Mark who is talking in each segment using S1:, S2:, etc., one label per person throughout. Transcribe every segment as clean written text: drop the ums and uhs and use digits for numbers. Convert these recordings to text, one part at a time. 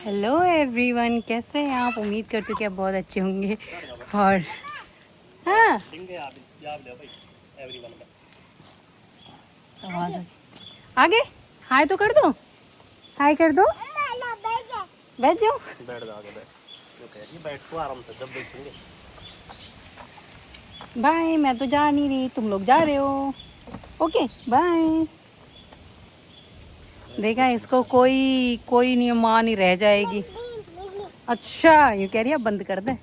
S1: Hello everyone, कैसे हैं आप? उम्मीद करती हूँ कि आप बहुत अच्छे होंगे। और हाँ, आवाज़ आगे हाय तो कर दो, हाय कर दो। बैठ जाओ,
S2: बैठ जाओ आगे बैठ तो आराम से जब देखेंगे।
S1: बाय। मैं तो जा नहीं रही, तुम लोग जा रहे हो। Okay bye. देखा, इसको कोई नियम नहीं रह जाएगी। अच्छा यूँ कह रही है, बंद कर दे,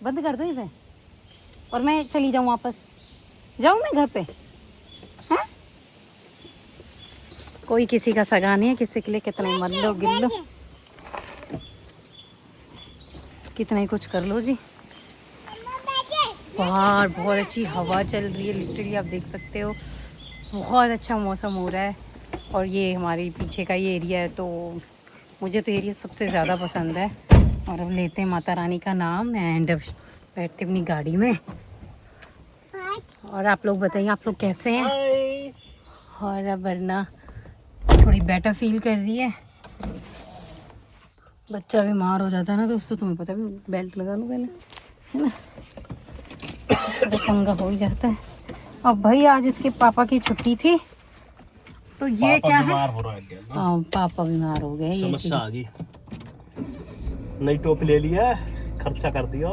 S1: बंद कर दो इसे और मैं चली जाऊँ वापस। जाऊँ मैं घर पे? हैं? कोई किसी का सगा नहीं है, किसी के लिए कितना ही मर लो गिर लो, कितना ही कुछ कर लो जी। बाहर बहुत अच्छी हवा चल रही है, लिटरली आप देख सकते हो। बहुत अच्छा मौसम हो रहा है और ये हमारे पीछे का ये एरिया है, तो मुझे तो एरिया सबसे ज़्यादा पसंद है। और अब लेते हैं माता रानी का नाम एंड अब बैठते अपनी गाड़ी में। और आप लोग बताइए, आप लोग कैसे हैं? और अब वरना थोड़ी बेटर फील कर रही है। बच्चा बीमार हो जाता है ना दोस्तों, तुम्हें पता है, बेल्ट लगा लूँ पहले, है ना, थोड़ा पंगा हो ही जाता है। अब भाई आज इसके पापा की छुट्टी थी, तो ये क्या है, पापा बीमार हो गए। ये
S2: समस्या आ गई, नई टोपी ले लिया, खर्चा कर दिया,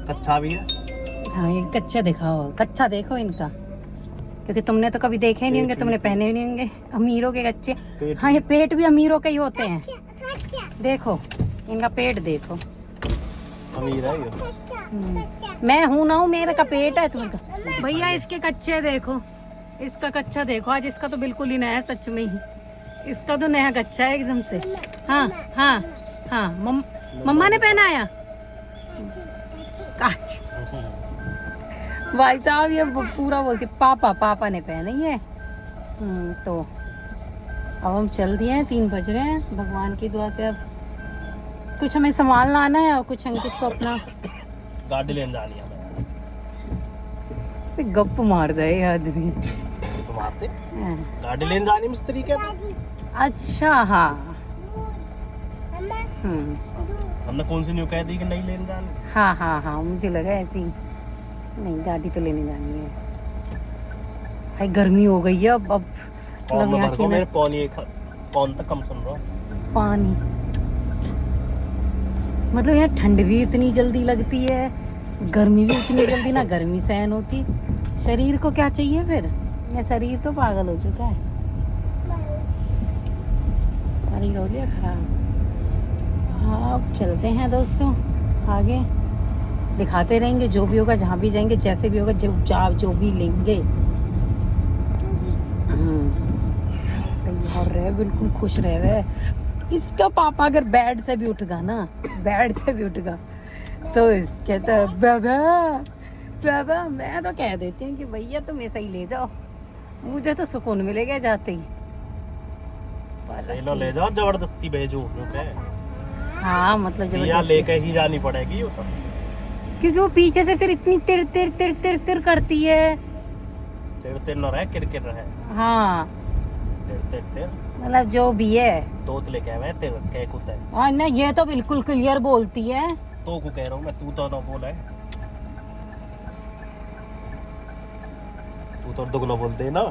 S2: कच्चा भी है।
S1: हाँ, ये कच्चा दिखाओ, कच्चा देखो इनका, क्योंकि तुमने तो कभी देखे ही नहीं होंगे, तुमने पहने ही नहीं होंगे। अमीरों के कच्चे, हाँ ये पेट भी अमीरों के ही होते हैं। देखो इनका पेट देखो,
S2: अमीर है ये।
S1: मैं हूँ ना हूँ, मेरा का पेट है तुम्हें। भैया इसके कच्चे देखो, इसका कच्चा देखो। आज इसका तो बिल्कुल ही नया है, सच में ही इसका तो नया कच्चा है एकदम से। हाँ हाँ हाँ, मम्मा ने पहनाया काच। भाई साहब ये पूरा बोलती पापा, पापा ने पहनी है। तो अब हम चल दिए हैं, 3 बज रहे हैं। भगवान की दुआ से अब कुछ हमें सामान लाना है और कुछ अंकित को अपना
S2: गाड़ी लेने जानी है।
S1: गप मार दे आदमी,
S2: मारते गाड़ी लेने जानी मिस्त्री के।
S1: अच्छा हाँ,
S2: हमने कौन सी न्यू कह दी कि नहीं लेने जानी।
S1: हाँ हाँ हाँ, मुझे लगा ऐसी। नहीं, गाड़ी तो लेने जानी है भाई, गर्मी हो गई है अब मतलब यहाँ की
S2: मेरे पौन तक कम सुन रहा
S1: पानी, मतलब यहाँ ठंड भी इतनी जल्दी लगती है, गर्मी भी इतनी जल्दी, ना गर्मी सहन होती। शरीर को क्या चाहिए फिर, ये शरीर तो पागल हो चुका है। शरीर हो गया खराब। हाँ, अब चलते हैं दोस्तों आगे, दिखाते रहेंगे जो भी होगा, जहाँ भी जाएंगे, जैसे भी होगा, जो भी लेंगे। तैयार रहे, बिल्कुल खुश रहे। इसका पापा अगर बेड से भी उठगा ना, बेड से भी उठगा, तो इसके तो बाबा बाबा, मैं तो कह देती हूँ कि भैया तुम ऐसा ही ले जाओ, मुझे तो सुकून मिलेगा जाते ही।
S2: ले जाओ, जबरदस्ती भेजो।
S1: हाँ मतलब
S2: जबरदस्ती लेके ही जानी पड़ेगी वो तो,
S1: क्योंकि वो पीछे से फिर इतनी तिर तिर तिर तिर तिर करती है।
S2: तिर तिर न रहे, किर किर रहे।
S1: हाँ
S2: तिर तिर तिर,
S1: मतलब जो भी है,
S2: तोत लेके आए तिर कह कुत्ते।
S1: हाँ ना, ये तो बिल्कुल क्लियर बोलती है।
S2: तो को कह रहा हूँ मैं, तू तो ना बोला है, तू तो दुगना बोलते है ना।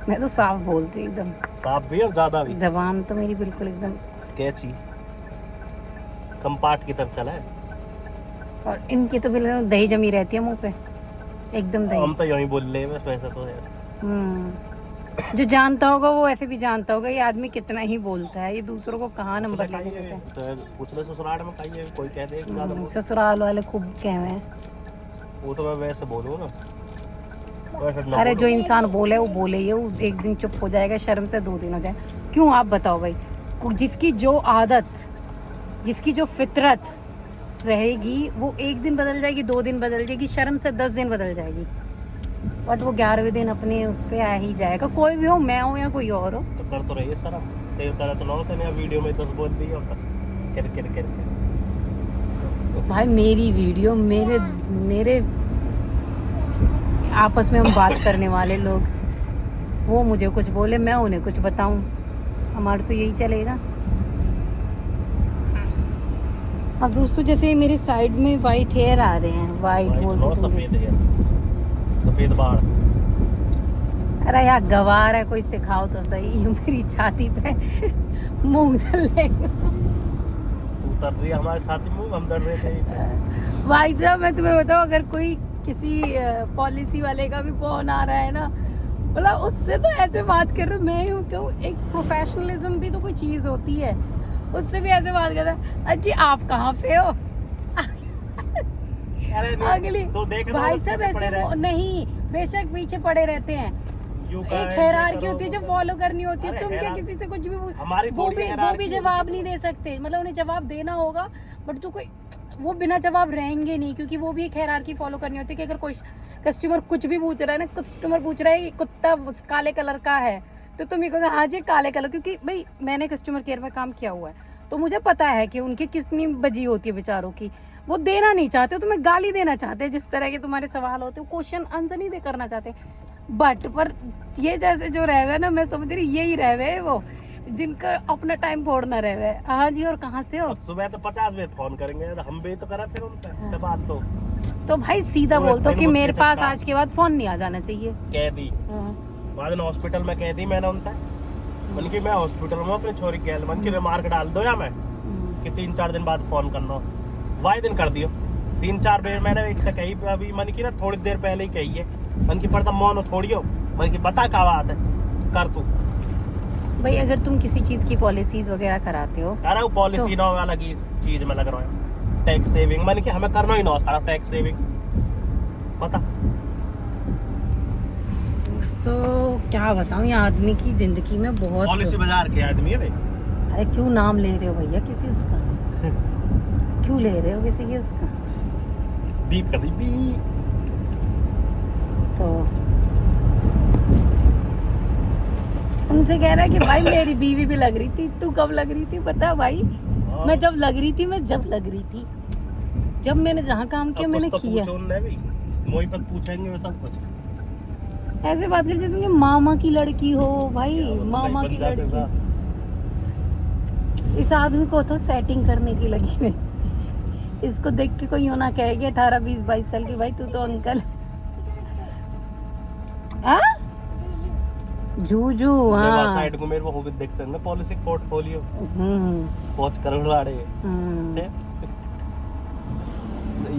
S1: मैं तो साफ बोलती हूँ, एकदम
S2: साफ भी और ज्यादा भी।
S1: जबान तो मेरी बिल्कुल एकदम
S2: कैची कंपार्ट की तरफ चला है।
S1: और इनकी तो बिल्कुल दही जमी रहती है मुंह पे, एकदम दही।
S2: हम तो यूं ही बोल रहे हैं बस, वैसा तो है।
S1: जो जानता होगा वो ऐसे भी जानता होगा, ये आदमी कितना ही बोलता है, ये दूसरों को कहाँ नंबर लेके देता है।
S2: तो कुछ ले ससुराल में खाइए, कोई कह दे
S1: ससुराल वाले खूब कहे हैं।
S2: वो तो मैं वैसे बोलूँ ना,
S1: अरे जो इंसान बोले वो बोले, ये वो एक दिन चुप हो जाएगा, शर्म से 2 दिन हो जाए। क्यों आप बताओ भाई, जिसकी जो आदत, जिसकी जो फितरत रहेगी, वो 1 दिन बदल जाएगी, 2 दिन बदल जाएगी, शर्म से 10 दिन बदल जाएगी, बट वो 11वें दिन अपने उस पर आ ही जाएगा। कोई भी हो, मैं हो या कोई और हो।
S2: तो कर तो रही है सर, तेरे तरह तो ना होता नहीं, वीडियो में 10 बोल दी होता कर कर कर।
S1: भाई मेरी वीडियो, मेरे आपस में हम बात करने वाले लोग, वो मुझे कुछ बोले, मैं उन्हें कुछ बताऊं, हमारा तो यही चलेगा। अब दोस्तों जैसे मेरे साइड में वाइट हेयर आ रहे हैं, वाइट बोल
S2: सफेद है, सफेद बाल।
S1: अरे यार गवार है, कोई सिखाओ तो सही। यूं मेरी छाती पे मुंह धर लेगा।
S2: तू तर रही है हमारी छाती में, हम डर रहे थे।
S1: भाई साहब मैं तुम्हें बताऊं, अगर कोई किसी पॉलिसी वाले का भी फोन आ रहा है ना, मतलब उससे तो ऐसे बात कर रहे हो, मैं यूं कहूँ एक प्रोफेशनलिज्म भी तो कोई चीज होती है, उससे भी ऐसे बात कर रहा है। अजी आप कहाँ पे हो? अगली
S2: तो देख
S1: भाई साहब ऐसे नहीं, बेशक पीछे पड़े रहते हैं, एक हायरार्की होती है जो फॉलो करनी होती है। तुम क्या किसी से कुछ भी वो भी जवाब नहीं दे सकते, मतलब उन्हें जवाब देना होगा, बट जो कोई वो बिना जवाब रहेंगे नहीं, क्योंकि वो भी एक हायरार्की फॉलो करनी होती है कि अगर कोई कस्टमर कुछ भी पूछ रहा है ना, कस्टमर पूछ रहा है कि कुत्ता काले कलर का है, तो तुम ये कहोगे हाँ जी काले कलर, क्योंकि भाई मैंने कस्टमर केयर में काम किया हुआ है, तो मुझे पता है कि उनकी कितनी बजी होती है बेचारों की। वो देना नहीं चाहते, तुम्हें गाली देना चाहते हैं, जिस तरह के तुम्हारे सवाल होते हैं क्वेश्चन आंसर नहीं दे करना चाहते। बट पर ये जैसे जो रहे हुए ना, मैं समझ रही यही रहे हुए वो जिनका अपना टाइम फोड़ना रहे हुए। हाँ जी, और कहाँ से हो?
S2: सुबह तो 50 मिनट फोन करेंगे, हम भी तो करा फिर उनका बात।
S1: तो भाई सीधा बोल दो कि मेरे पास आज के बाद फोन नहीं आ जाना चाहिए।
S2: कह दी बाद में हॉस्पिटल में कह दी मैंने उनका, मन की मैं हॉस्पिटल में अपनी छोरी गैल मन की रिमार्क डाल दो या मैं कि 3-4 दिन बाद फोन करना, वाई दिन कर दियो 3-4 बार मैंने एक से कही, अभी मन की ना थोड़ी देर पहले ही कही है, मन की पड़ता मौन थोड़ी हो, मन की बता क्या बात है कर तू।
S1: भाई अगर तुम किसी चीज की पॉलिसीज वगैरह कराते हो,
S2: अरे वो पॉलिसी ना अलग ही चीज में लग रहा है, टैक्स सेविंग मन की हमें करना ही ना सारा टैक्स सेविंग पता।
S1: तो क्या बताऊं, ये आदमी की जिंदगी में बहुत
S2: पॉलिसी बाजार के आदमी है भाई।
S1: अरे क्यों नाम ले रहे हो भैया किसी उसका? क्यों ले रहे हो किसी की उसका?
S2: बीप कर दी बीप।
S1: तो उनसे कह रहा है कि भाई मेरी बीवी भी लग रही थी। तू कब लग रही थी पता है भाई? मैं जब लग रही थी, जब मैंने जहाँ काम किया मैंने किया।
S2: वही पर पूछेंगे सब कुछ
S1: ऐसे बात कर जैसे मामा की लड़की हो भाई, मामा की लड़की। इस आदमी को तो सेटिंग करने की लगी नहीं। इसको देख के कोई यूं ना कहेगी 18, 20, 22 साल की, भाई तू तो अंकल जूजू। हाँ
S2: साइड को मेरे को देखते हैं ना पॉलिसी पोर्टफोलियो 5 करोड़ वाले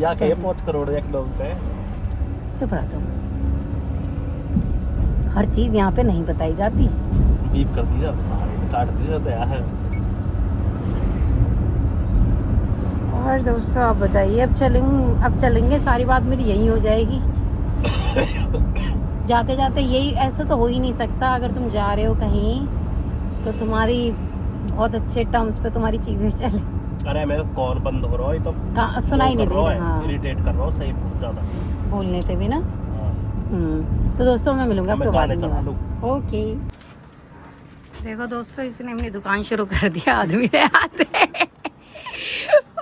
S2: या कहे 5 करोड़ एकदम से।
S1: चुप रहा तुम, हर चीज यहाँ पे नहीं बताई जाती।
S2: बीप कर दिया सारे काट दिया तो यार।
S1: और दोस्तों आप बताइए, अब चलेंगे, सारी बात मेरी यही हो जाएगी। जाते जाते यही, ऐसा तो हो ही नहीं सकता। अगर तुम जा रहे हो कहीं तो तुम्हारी बहुत अच्छे टर्म्स पे तुम्हारी चीजें चले।
S2: अरे मेरा कॉल बंद हो रहा है तो
S1: सुनाई नहीं दे रहा। हाँ
S2: इरिटेट कर रहा हूँ सही बहुत ज्यादा
S1: बोलने से भी ना। तो दोस्तों मैं मिलूंगा आपको बाद में। ओके देखो दोस्तों, इसने अपनी दुकान शुरू कर दिया, आदमी ने आते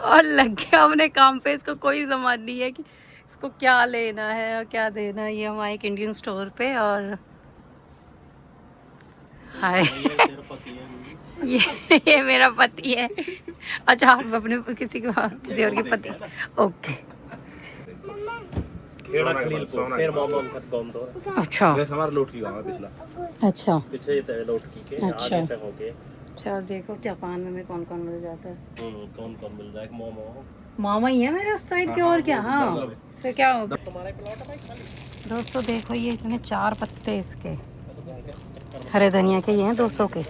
S1: और लग गया अपने काम पे। इसको कोई समझ नहीं है कि इसको क्या लेना है और क्या देना है। ये हम आए एक इंडियन स्टोर पे और हाय ये मेरा पति है। अच्छा आप अपने किसी और के पति? ओके अच्छा
S2: हमारा लोट की गाँव है पिछला।
S1: अच्छा
S2: पीछे लोट की के
S1: अच्छा
S2: आगे तक हो गए।
S1: अच्छा देखो जापान में कौन कौन मिल जाता है।
S2: कौन कौन मिल रहा है? मोमो
S1: मामा ही है मेरे उस साइड के। और क्या? हाँ तो क्या होगा दोस्तों, देखो ये इतने 4 पत्ते इसके हरे धनिया के, ये हैं 200 के।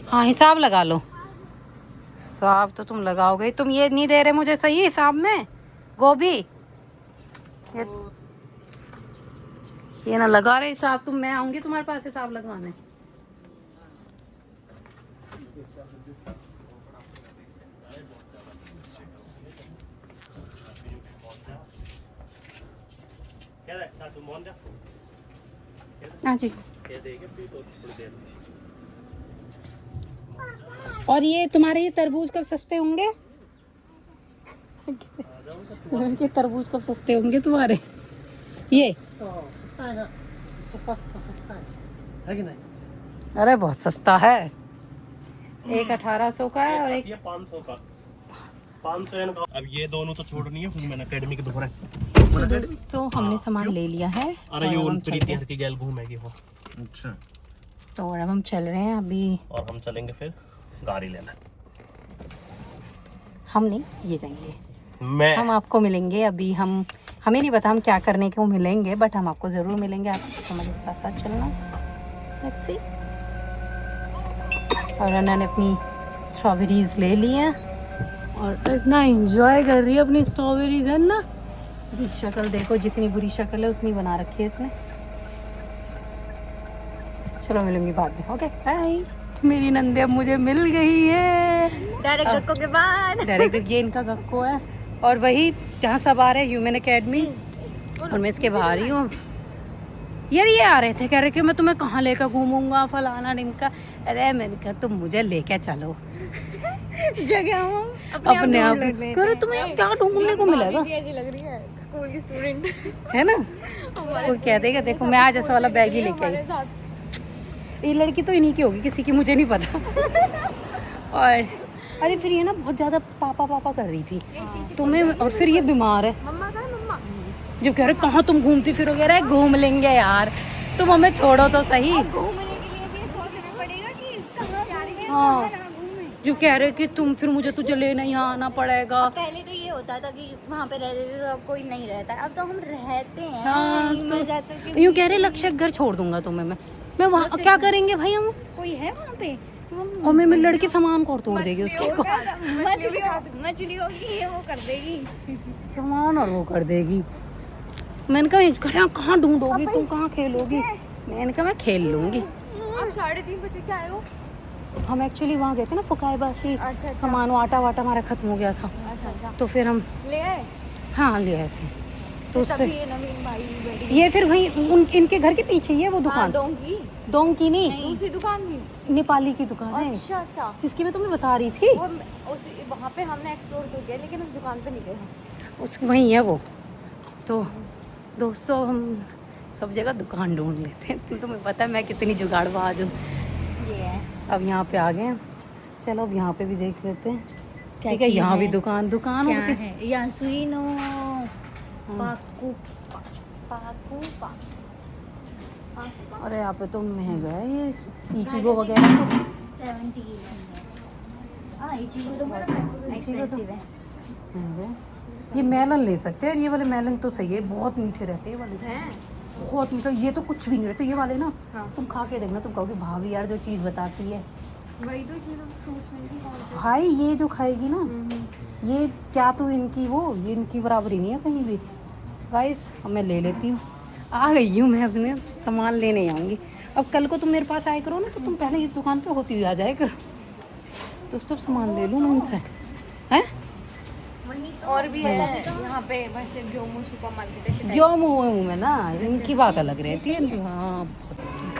S1: हाँ हिसाब लगा लो। हिसाब तो तुम लगाओगे, तुम ये नहीं दे रहे मुझे सही हिसाब में। गोभी ये ना लगा रहे हिसाब, तुम मैं आऊंगी तुम्हारे पास हिसाब लगवाने। हाँ जी। और ये तुम्हारे ये तरबूज कब सस्ते होंगे? के तरबूज कब सस्ते होंगे तुम्हारे? ये
S3: सस्ता है ना, सस्ता है कि नहीं?
S1: अरे बहुत सस्ता है। एक 1800 का है और एक
S2: 500 का। 500 का। अब ये दोनों तो छोड़नी है, फिर मैंने अकेडमी के दोबारा।
S1: तो दोस्तों हमने सामान ले लिया है
S2: अरे ये उन प्रीति हर की गैल घूमेगी वो।
S3: अच्छा
S1: तो और अब हम चल रहे हैं अभी।
S2: और हम चलेंगे फिर गाड़ी लेना।
S1: हम नहीं, ये जाएंगे।
S2: मैं
S1: हम आपको मिलेंगे अभी। हमें नहीं पता हम क्या करने को मिलेंगे, बट हम आपको ज़रूर मिलेंगे। आप हमारे साथ साथ चलना। Let's see. और अन्ना ने अपनी स्ट्रॉबेरीज ले ली हैं और इतना एंजॉय कर रही है अपनी स्ट्रॉबेरीज, है ना। इसकी शक्ल देखो, जितनी बुरी शक्ल है उतनी बना रखी है इसने। चलो मिलूंगी बाद में। Okay bye. मेरी नंदे अब मुझे मिल गई है
S4: डायरेक्ट गक्को के बाद।
S1: डायरेक्ट ये इनका गक्को है और वही जहाँ सब आ रहे हैं ह्यूमन एकेडमी, और मैं इसके बाहर ही हूँ। यार ये आ रहे थे, कह रहे कि मैं तुम्हें कहाँ लेकर घूमूंगा फलाना ढिमका। अरे मैंने कहा तुम मुझे लेके चलो
S4: जगह हम
S1: अपने आप। कह रहे तुम्हें यहाँ क्या ढूंढने को मिलेगा,
S4: ऐसी लग रही है स्कूल की स्टूडेंट।
S1: है ना। वो कह देगा देखो मैं आज ऐसा वाला बैग ही लेके आई। ये लड़की तो इन्हीं की होगी, किसी की मुझे नहीं पता। और अरे फिर ये ना बहुत ज़्यादा पापा पापा कर रही थी तुम्हें, और फिर ये बीमार है।
S4: मम्मा का मम्मा
S1: जो कह रहे कहाँ तुम घूमती फिरोगे। रहे घूम लेंगे यार, तुम हमें छोड़ो तो सही।
S4: घूमने के लिए भी सोचना पड़ेगा कि कहाँ जा रही है,
S1: हाँ।
S4: कहाँ ना घूमे।
S1: जो कह रहे कि तुम फिर मुझे तुझे लेना यहाँ आना पड़ेगा।
S4: पहले तो ये होता था कि वहाँ पे रहते थे तो अब कोई नहीं रहता, अब तो हम रहते हैं।
S1: हाँ,
S4: मैं जाता हूँ कि
S1: यूँ कह रहे लक्ष्य घर छोड़ दूंगा तुम्हें मैं वहाँ क्या करेंगे भाई हम।
S4: कोई है वहाँ पे।
S1: और मेरी लड़की सामान को और तोड़ देगी उसके को।
S4: मछली होगी ये वो कर देगी
S1: सामान और वो कर देगी। मैंने कहा कहाँ ढूंढोगी तुम, कहाँ खेलोगी। मैंने कहा मैं खेल लूंगी।
S4: आप 3:30 बजे क्या आए हो?
S1: हम एक्चुअली वहाँ गए थे ना फुकाईबासी।
S4: अच्छा।
S1: सामान आटा वाटा हमारा खत्म हो गया था,
S4: अच्छा
S1: तो फिर हम
S4: ले आए।
S1: हाँ ले आए थे। तो उससे
S4: तभी ये नवीन भाई बैठी
S1: ये फिर वही इनके घर के पीछे ही है वो दुकान।
S4: डोंगी
S1: डोंग की नहीं,
S4: उसी दुकान में।
S1: नेपाली की दुकान है
S4: अच्छा अच्छा।
S1: जिसकी मैं तुम्हें बता रही थी।
S4: वो उसी वहाँ पे हमने एक्सप्लोर तो किया लेकिन उस दुकान पे नहीं गए।
S1: उस वहीं है वो। तो दोस्तों हम सब जगह दुकान ढूंढ लेते हैं। तुम्हें पता है मैं कितनी जुगाड़बाज हूँ।
S4: ये है
S1: अब यहाँ पे आ गए हैं, चलो अब यहाँ पे भी देख लेते हैं।
S4: क्या
S1: ठीक है,
S4: चीज़
S1: यहाँ
S4: है?
S1: भी दुकान दुकान
S4: क्या
S1: होगी।
S4: है यासुइनो पाकू पाकू पा।
S1: अरे यहाँ पे तो महंगा है ये इचिगो वगैरह तो।
S4: 70 हाँ इचिगो तो बहुत एक्सपेंसिव है।
S1: महंगा है। ये मेलन ले सकते हैं, ये वाले मेलन तो सही है, बहुत मीठे रहते हैं ये वाले। बहुत मीठा, ये तो कुछ भी नहीं रहता ये वाले ना। तुम खा के देखना, तुम कहोगे भाभी यार जो चीज़ बताती है।
S4: वही तो इसमें तो फ्रूट्स में भी कौन
S1: भाई ये जो खाएगी ना, ये क्या तो इनकी वो, ये इनकी बराबरी नहीं है कहीं भी। गाइस अब मैं ले लेती हूँ, आ गई हूँ मैं अपने सामान लेने आऊँगी। अब कल को तुम मेरे पास आया करो ना, तो तुम पहले इस दुकान पे होती हुई आ जाए करो, तो सब सामान ले लूँ मैं उनसे। हैं
S4: और भी है यहाँ पे वैसे ग्योमो सुपरमार्केट है।
S1: जो मुँह में ना इनकी बात अलग रहती है। हाँ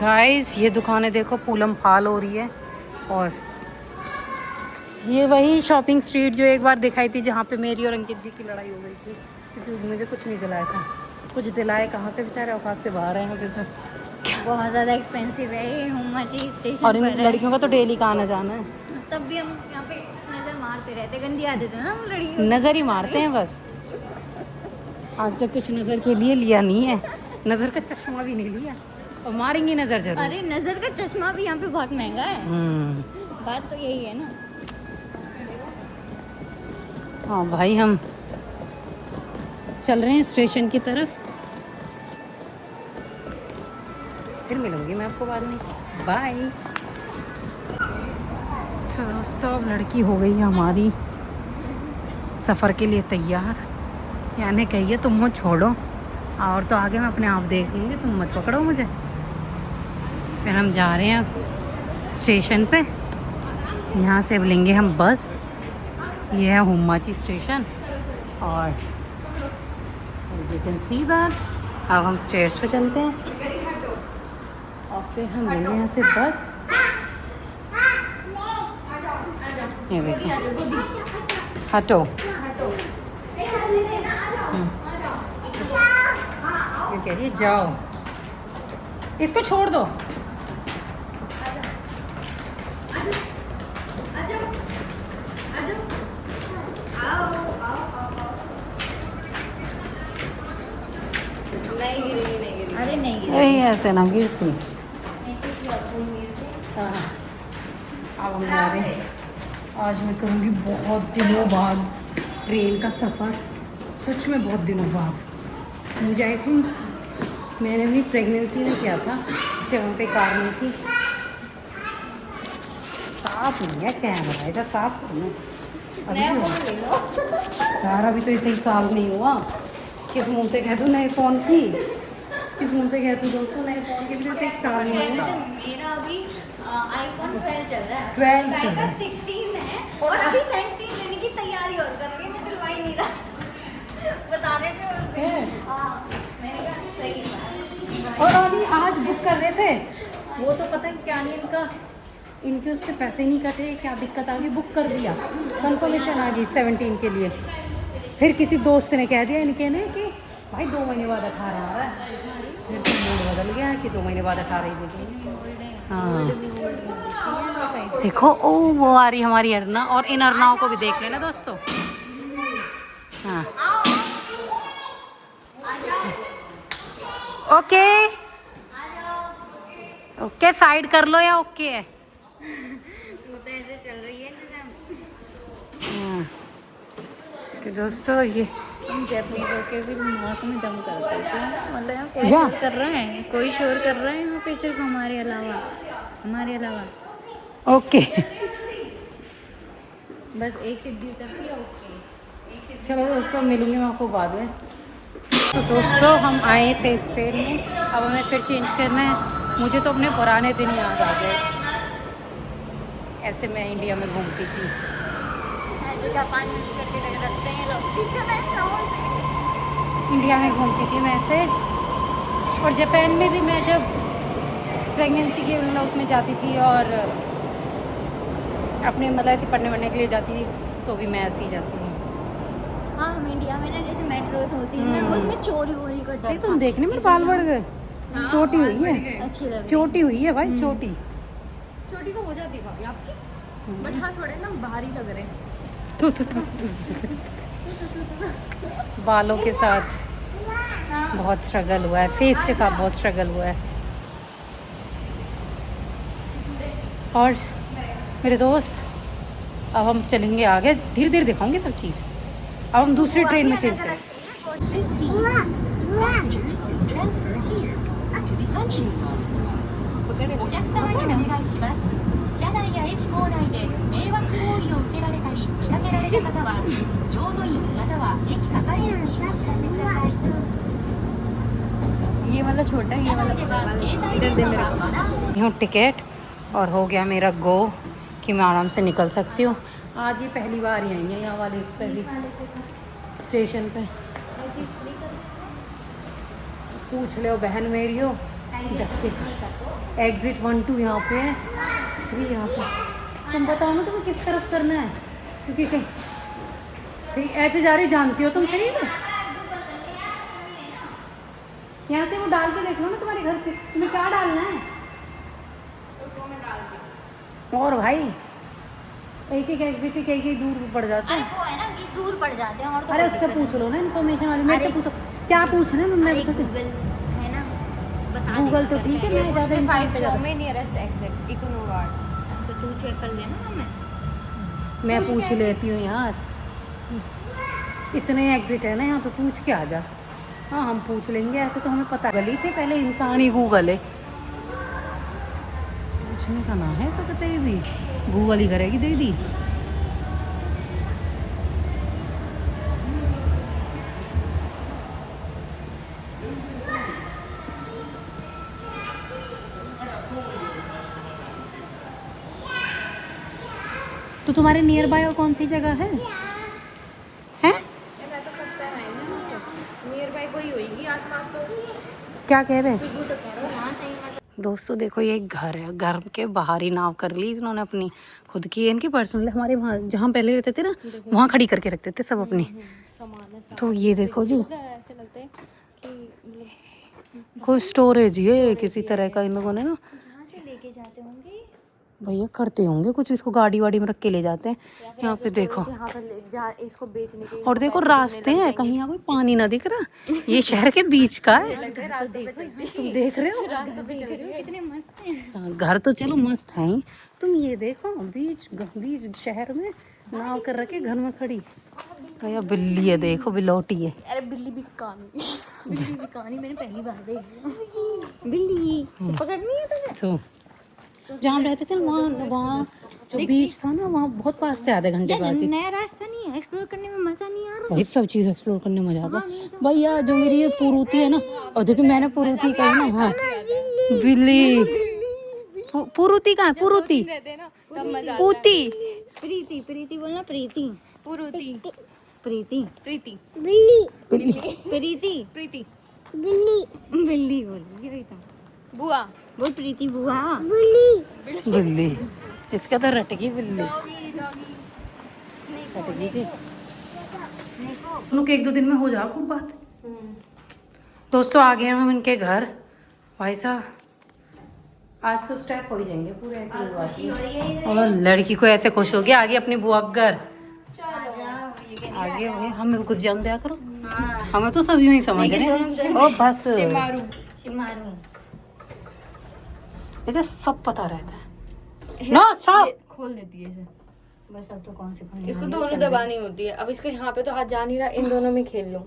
S1: गाइस ये दुकानें देखो पूलम फाल हो रही है। और ये वही शॉपिंग स्ट्रीट जो एक बार दिखाई थी जहाँ पे मेरी और अंकित जी की लड़ाई हो गई थी, क्योंकि मुझे कुछ नहीं दिलाया था। कुछ दिलाए कहाँ से, बेचारे औकात से बाहर हैं यहाँ पे सब।
S4: बहुत ज़्यादा एक्सपेंसिव है ये हुमाची स्टेशन
S1: और इन
S4: पर है।
S1: लड़कियों का तो डेली का आना जाना है।
S4: तब भी हम यहाँ पे नजर मारते रहते, गंदी आदत है ना हम लड़कियों
S1: नज़र ही मारते हैं बस। आज तक कुछ नज़र के लिए लिया नहीं है, नज़र का चश्मा भी नहीं लिया, और मारेंगे नज़र जरूर।
S4: अरे नजर का चश्मा भी यहाँ पे बहुत महंगा है। बात तो यही है ना।
S1: हाँ भाई हम चल रहे हैं स्टेशन की तरफ, फिर मिलूंगी मैं आपको बाद में। बाय। तो दोस्तों अब लड़की हो गई है हमारी सफ़र के लिए तैयार। यानी कहिए तुम मुझे छोड़ो और तो आगे मैं अपने आप देख लूँगी, तुम मत पकड़ो मुझे। फिर हम जा रहे हैं स्टेशन पे, यहाँ से अब लेंगे हम बस। ये है हुम्माची स्टेशन और यू कैन सी दैट। अब हम स्टेयर्स पे चलते हैं और फिर हम लेंगे यहाँ से बस। ये देखो, हटो। ये कह रही है जाओ, इसको छोड़ दो। ही ऐसे ना गिरती। हाँ, अब हम जा रहे हैं। आज मैं करूँगी बहुत दिनों बाद ट्रेन का सफ़र, सच में बहुत दिनों बाद। मुझे आई थिंक मैंने अपनी प्रेगनेंसी में किया था जब वहाँ पे कार नहीं थी। साफ नहीं है कैमरा, ऐसा साफ करना अभी यार, अभी तो इसे 1 साल नहीं हुआ। किस मुंह से कह दूँ नए फ़ोन की, किस मुंह से कह दूँ दोस्तों नए फ़ोन की भी तो 1 साल नहीं हुआ।
S4: मेरा अभी आईफोन 12 चल रहा है।
S1: 12 चल रहा
S4: का
S1: है
S4: 16 है और अभी 17 लेने की तैयारी और कर रही है। मैं दिलवा ही नहीं रहा बता रहे थे उस दिन। हाँ, मैंने कहा सही है।
S1: और अभी आज बुक कर रहे थे, वो तो पता है क्या नहीं इनका, इनके उससे पैसे नहीं कटे, क्या दिक्कत आ गई, बुक कर दिया, कंफर्मेशन आ गई 17 के लिए। फिर किसी दोस्त ने कह दिया इनके ने कि भाई 2 महीने बाद 18 आ रहा है। फिर तो मूड बदल गया कि 2 महीने बाद 18 ही देंगे। हाँ देखो, ओ वो आ रही हमारी अरना, और इन अरनाओं को भी देख लेना दोस्तों। हाँ ओके ओके, साइड कर लो या ओके है।
S4: तू तो ऐसे चल रही है ना।
S1: हाँ, तो दोस्तों ये
S4: हम जैपनीजों के भी मौत में दम करते हैं। मतलब यहाँ कोई
S1: जा।
S4: शोर कर रहा है, कोई शोर कर रहा है यहाँ पे, सिर्फ हमारे अलावा, हमारे अलावा।
S1: ओके
S4: बस एक सिद्धि उतरती है। ओके,
S1: चलो दोस्तों, मिलूंगी मैं आपको बाद में। तो दोस्तों हम आए थे इस ट्रेन में, अब हमें फिर चेंज करना है। मुझे तो अपने पुराने दिन याद आ गए, ऐसे मैं इंडिया में घूमती थी।
S4: जो जापान में करके रखते हैं लोग, इससे मैं
S1: इंडिया में घूमती थी मैं ऐसे, और जापान में भी मैं जब प्रेगनेंसी के उसमें जाती थी और अपने मतलब ऐसे पढ़ने वढ़ने के लिए जाती थी, तो भी मैं ऐसे ही जाती थी।
S4: हाँ, हम इंडिया में ना जैसे मेट्रो होती है ना, उसमें चोरी वोरी का डर
S1: तुम
S4: था।
S1: देखने में बाल बढ़ गए, चोटी हुई है,
S4: अच्छी लग रही
S1: चोटी हुई है भाई, चोटी।
S4: छोटी तो हो जाती भाभी आपकी, बट हाँ थोड़े ना भारी लग रहे हैं।
S1: बालों के साथ बहुत स्ट्रगल हुआ है, फेस के साथ बहुत स्ट्रगल हुआ है। और मेरे दोस्त, अब हम चलेंगे आगे, धीरे धीरे दिखाऊंगी सब चीज़। अब हम दूसरी ट्रेन में चेंज करें।
S4: ये वाला छोटा है, ये वाला बड़ा वाला। इधर दे मेरे को।
S1: हूँ टिकट और हो गया मेरा गो कि मैं आराम से निकल सकती हूँ। आज ही पहली बार ही आई हैं यहाँ वाले इस पे भी स्टेशन पे। पूछ लो बहन मेरी हो, एग्जिट 1 2 यहाँ पे है, 3 यहाँ पे। तुम बताओ ना तुम्हें किस तरफ करना है, क्योंकि कहीं ऐसे जा रही, जानती हो तुम सही में। यहाँ से वो डाल के देख लो ना तुम्हारे घर किस में क्या डालना है। और भाई एक एक एग्जिट एक एक दूर पड़ जाता है।
S4: वो है ना कि दूर पड़ जाते हैं। और तो
S1: अरे उससे पूछ लो ना, इन्फॉर्मेशन वाले मेरे से पूछो क्या पूछना है। मैं
S4: गूगल है ना, बता
S1: गूगल तो ठीक है, मैं ज़्यादा इंसान पे ज़्यादा
S4: नियरेस्ट एग्जिट इकोनोवार्ड, तो तू चेक कर लेना हमें।
S1: मैं पूछ लेती हूँ यार, इतने एग्जिट है ना यहाँ पे, पूछ के आ जा। हाँ हम पूछ लेंगे, ऐसे तो हमें पता। गली थे पहले, इंसान ही गूगल है। पूछने का ना है तो कतई भी गूगल ही करेगी दीदी। तो तुम्हारे नियर बाय और कौन सी जगह है? हैं?
S4: नियर बाय कोई होगी आसपास तो।
S1: क्या कह रहे हैं?
S4: वो तो कह रहा हूँ वहाँ से ही।
S1: दोस्तों देखो, ये एक घर है, घर के बाहर ही नाव कर ली इन्होंने अपनी खुद की। इनकी पर्सनल, हमारे वहाँ जहाँ पहले रहते थे ना, वहाँ खड़ी करके रखते थे सब अपनी। तो ये देखो जी,
S4: ऐसे लगता है कि
S1: कोई स्टोरेज ही है किसी तरह का इन लोगों ने ना।
S4: यहाँ से लेके जाते होंगे।
S1: भैया करते होंगे कुछ, इसको गाड़ी वाड़ी में रख के ले जाते हैं। यहाँ पे देखो,
S5: यहाँ पर इसको बेचने के
S1: और देखो रास्ते हैं, कहीं यहाँ कोई पानी ना दिख रहा। ये शहर के बीच का है, तुम देख रहे हो?
S5: कितने मस्त हैं।
S1: हाँ, घर तो चलो मस्त है ही, तुम ये देखो बीच बीच शहर में नाव कर रखे, घर में खड़ी। भैया बिल्ली है, देखो बिलौटी है।
S5: अरे बिल्ली भी कहानी मैंने पहली बार देखी। बिल्ली पकड़नी है तुझे।
S1: तो जहाँ हम रहते थे ना, वहाँ जो बीच था ना, वहाँ बहुत पास से आधे घंटे बाद ही।
S5: नया रास्ता नहीं है, एक्सप्लोर करने में मजा नहीं आ रहा।
S1: वही सब चीज़ एक्सप्लोर करने में मजा आता है। भैया जो मेरी ये पुरूती है ना, और देखो मैंने पुरूती कही ना, हाँ बिल्ली पुरूती कहाँ है? पुरूती पूती
S5: प्रीति प्रीति बोलना, प्रीति पुरुति प्रीति प्रीति
S1: बिल्ली
S5: प्रीति प्रीति बिल्ली बोल, यही तो बुआ बोल, प्रीति बुआ
S1: बिल्ली। इसका तो रट गई बिल्ली, रट गई जी। उनके एक दो दिन में हो जा खूब बात। दोस्तों आ गए हम इनके घर। भाई साहब आज तो स्टेप हो ही जाएंगे पूरे, ऐसे हुआ। और लड़की को ऐसे खुश हो गया, आगे अपनी बुआ के घर आगे। भाई हमें कुछ जान दिया करो, हमें तो सभी में ही समझ रहे हैं। ओ बस
S5: शिमारू
S1: इसे सब पता रहता है ना। स्टॉप,
S5: खोल देती है इसे।
S4: बस अब तो कौन से खाने
S5: इसको दोनों दबानी होती है। अब इसके यहाँ पे तो हाथ जा नहीं रहा, इन दोनों में खेल लो।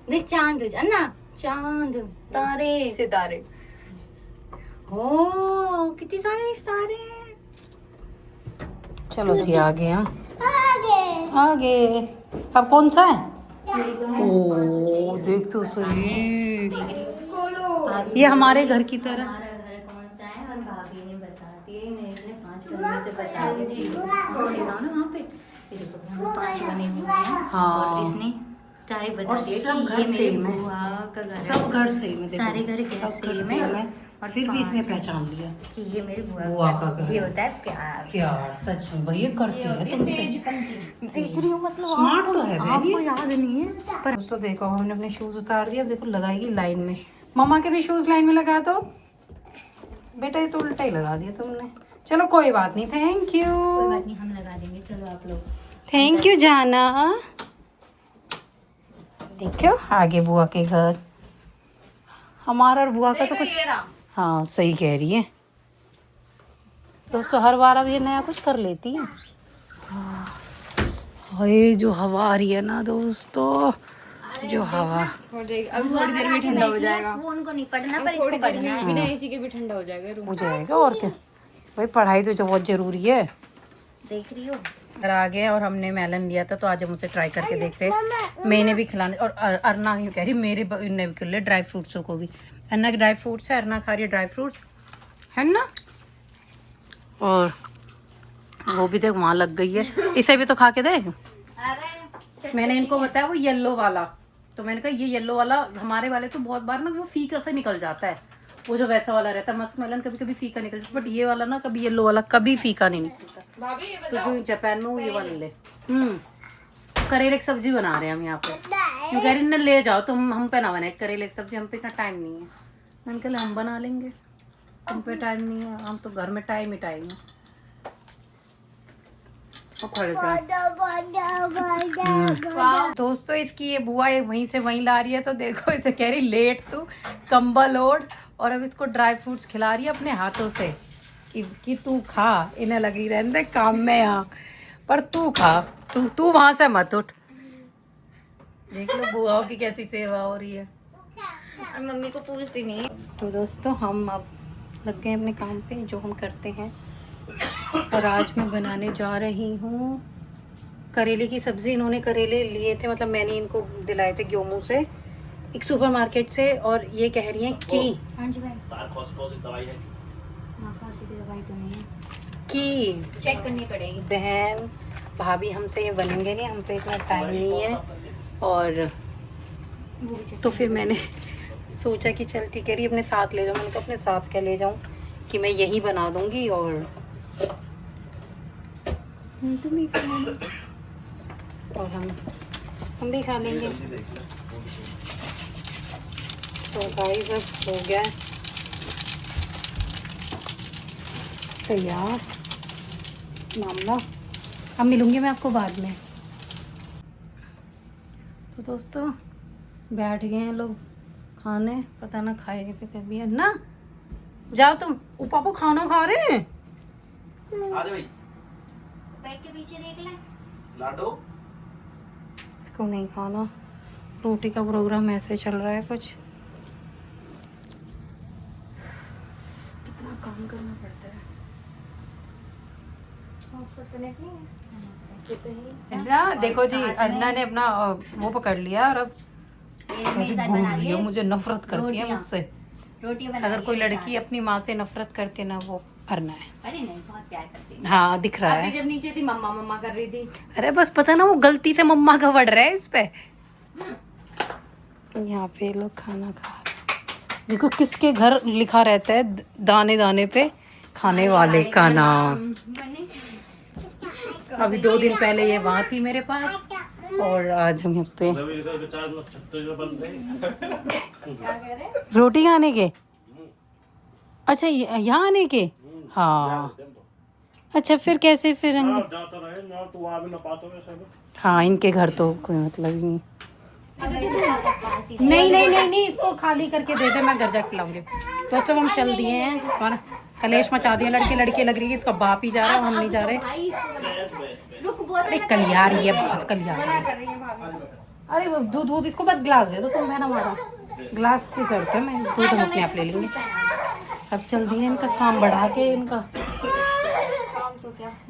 S4: देख चांद अन्ना, चांद तारे
S5: सितारे
S4: हो, कितने सारे सितारे हैं।
S1: चलो जी आ गए हम, आगे। अब कौन सा है? ओ देख तो सही, ये हमारे घर की तरह।
S4: हमारा घर कौन सा है? और भाभी ने बता दिए, इसने 5 कमरे से बता दिया। वो दिखाओ ना वहाँ पे, ये देखो 5 बने हुए हैं।
S1: हाँ।
S4: और इसने सारे बता
S1: और
S4: दिए
S1: सब
S4: कि
S1: घर
S4: ये मेरे
S1: सेम है।
S4: बुआ का घर है।
S1: सब घर सेम है, देखो,
S4: सारे घर
S1: सब घर
S4: सेम
S1: सेम
S4: है।
S1: है। और फिर भी इसने पहचान लिया
S4: कि ये मेरी
S1: बुआ
S4: बुआ
S1: का घर
S4: ये
S1: है।
S4: होता है प्यार।
S1: क्या सच में भैया करती है तुमसे।
S4: देख रही हूँ, मतलब
S1: स्मार्ट तो है
S4: आपको
S1: बेबी।
S4: याद नहीं है पर
S1: दोस्तों देखो हमने अपने शूज उतार दिया, देखो लगाएगी लाइन में। मम्मा के भी शूज लाइन में लगा दो। बेटा ये तो उल्टा ही लगा दिया तुमने। चलो कोई बात नहीं, थैंक यू।
S4: कोई बात नहीं, हम लगा देंगे। चलो आप लोग
S1: थैंक यू जाना। देखो आगे बुआ के घर, हमारा और बुआ का तो कुछ। हाँ सही कह रही है दोस्तों, हर बार अब ये नया कुछ कर लेती है। ये जो हवा आ रही है ना दोस्तों, जो हवा,
S5: अब थोड़ी देर में ठंडा हो जाएगा।
S4: वो उनको नहीं पढ़ना पर इसको
S5: थोड़ी देर
S4: पढ़ना है।
S5: में बिना एसी के भी ठंडा हो जाएगा रूम।
S1: हो जाएगा और क्या। भाई पढ़ाई तो जो बहुत जरूरी है।
S4: देख रही हो,
S1: घर आ गए और हमने मेलन लिया था, तो आज हम उसे ट्राई करके देख रहे। मैंने भी खिलाने, और अरना यूँ कह रही मेरे ने भी खिले ड्राई फ्रूट्सों को भी। अन्ना के ड्राई फ्रूट्स है, अरना खा रही है ड्राई फ्रूट्स, है ना। और वो भी देख वहाँ लग गई है, इसे भी तो खा के देख। मैंने इनको बताया वो येलो वाला, तो मैंने कहा ये येलो वाला, हमारे वाले तो बहुत बार ना वो फीका से निकल जाता है, वो जो वैसा वाला रहता है मस्क मेलन कभी कभी फीका निकल जाता है, बट ये वाला ना कभी येलो वाला कभी फीका नहीं निकलता। तो जो जापान में वो ये वाले ले। करेले की सब्जी बना रहे हैं हम यहाँ पे। क्यों कह रही ना ले जाओ, तो हम पे ना बनाए करेले की सब्जी, हम पे इतना टाइम नहीं है। मैंने कहा हम बना लेंगे, तुम पे टाइम नहीं है, हम तो घर में टाइम ही टाइम है। दोस्तों इसकी ये बुआ ये वहीं से वहीं ला रही है, तो देखो इसे कह रही लेट तू कंबल ओढ़, और अब इसको ड्राई फ्रूट्स खिला रही है अपने हाथों से कि तू खा। इन्हें लगी रहने दे काम में यहाँ, पर तू खा, तू वहां से मत उठ। देख लो बुआओं की कैसी सेवा हो रही है।
S4: और मम्मी को पूछती नहीं।
S1: तो दोस्तों हम अब लग गए अपने काम पे जो हम करते हैं, और आज मैं बनाने जा रही हूँ करेले की सब्ज़ी। इन्होंने करेले लिए थे, मतलब मैंने इनको दिलाए थे ग्योमू से, एक सुपरमार्केट से, और ये कह रही हैं कि
S4: हाँ जी भाई,
S2: दवाई है
S4: हाँ खांसी की दवाई तो नहीं है,
S1: कि
S4: चेक करनी पड़ेगी।
S1: बहन भाभी हमसे ये बनेंगे नहीं, हम पे इतना टाइम नहीं है। और
S4: वो भी चेक
S1: तो फिर मैंने सोचा कि चल ठीक है रही अपने साथ ले जाऊँ। मैंने कहा अपने साथ क्या ले जाऊँ, कि मैं यही बना दूँगी और तुम ही खा लेना और हम भी खा लेंगे। तो गाइस अब हो गया से यार मामला। अब मिलूंगी मैं आपको बाद में। तो दोस्तों बैठ गए हैं लोग खाने, पता ना खाएंगे तो कभी है ना। जाओ तुम, ओ पापा खाना खा रहे हैं।
S2: आ जा भाई,
S5: बैठ के पीछे देख ले।
S2: लाडो
S1: इसको नहीं खाना। रोटी का प्रोग्राम ऐसे चल रहा है कुछ। कितना काम करना पड़ता है। ना देखो जी, अर्ना ने अपना वो पकड़ लिया और अब कैसी घूम रही है। मुझे नफरत करती है मुझसे।
S5: रोटियां बना
S1: अगर
S5: रही
S1: कोई
S5: है
S1: लड़की अपनी माँ से नफरत करती है ना, वो अर्ना है।
S5: अरे नहीं, बहुत प्यार करती है।
S1: हाँ दिख रहा
S5: अभी
S1: है।
S5: जब नीचे थी मम्मा मम्मा कर रही थी।
S1: अरे बस पता ना वो गलती से मम्मा का बढ़ रहा है इस पे। यहाँ पे लोग खाना खा रहे हैं। देखो किसके घर लिखा रहता है दाने दाने पे खाने वाले का नाम। अभी 2 दिन पहले ये वहाँ थी मेरे पास और आज हम यहाँ पे रोटी खाने के। अच्छा यहाँ आने के। हाँ अच्छा फिर कैसे फिर हाँ इनके घर तो कोई मतलब ही नहीं। नहीं इसको खाली करके दे दे, मैं घर जाके खिलाऊंगी। तो सब हम चल दिए हैं और कलेश मचा दिया। लड़के लड़के लग रही है, इसका बाप ही जा रहा है, हम नहीं जा रहे। अरे कलियारी है, बहुत कलियारी। अरे वो दूध इसको बस गिलास दे दो तुम, है ना मारा गिलास की जरूरत है। मैं दूध हम अपने आप ले लेंगे। अब चल दिए इनका काम बढ़ा के। इनका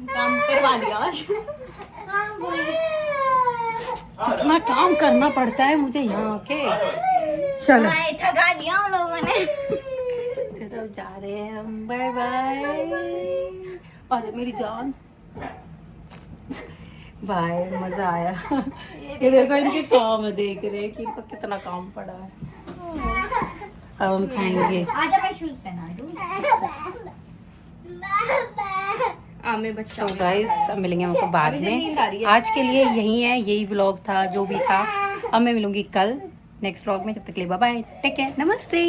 S5: काम करवा दिया आज।
S1: इतना काम करना पड़ता है मुझे यहाँ के। चलो
S5: थका दिया हम लोगों ने।
S1: तो जा रहे हैं हम, बाय बाय। और मेरी जान बाय, मजा आया। ये देखो इनके काम है, देख रहे हैं कि इनका कितना काम पड़ा है। अब हम खाएंगे।
S5: आजा मैं शूज पहना दूं। मैं बच्चा
S1: तो गाइस अब मिलेंगे हमको बाद
S5: अभी से नींद आ रही
S1: में।
S5: है।
S1: आज के लिए यही है, यही व्लॉग था जो भी था। अब मैं मिलूंगी कल नेक्स्ट व्लॉग में। जब तक के लिए बाय बाय, टेक केयर, नमस्ते।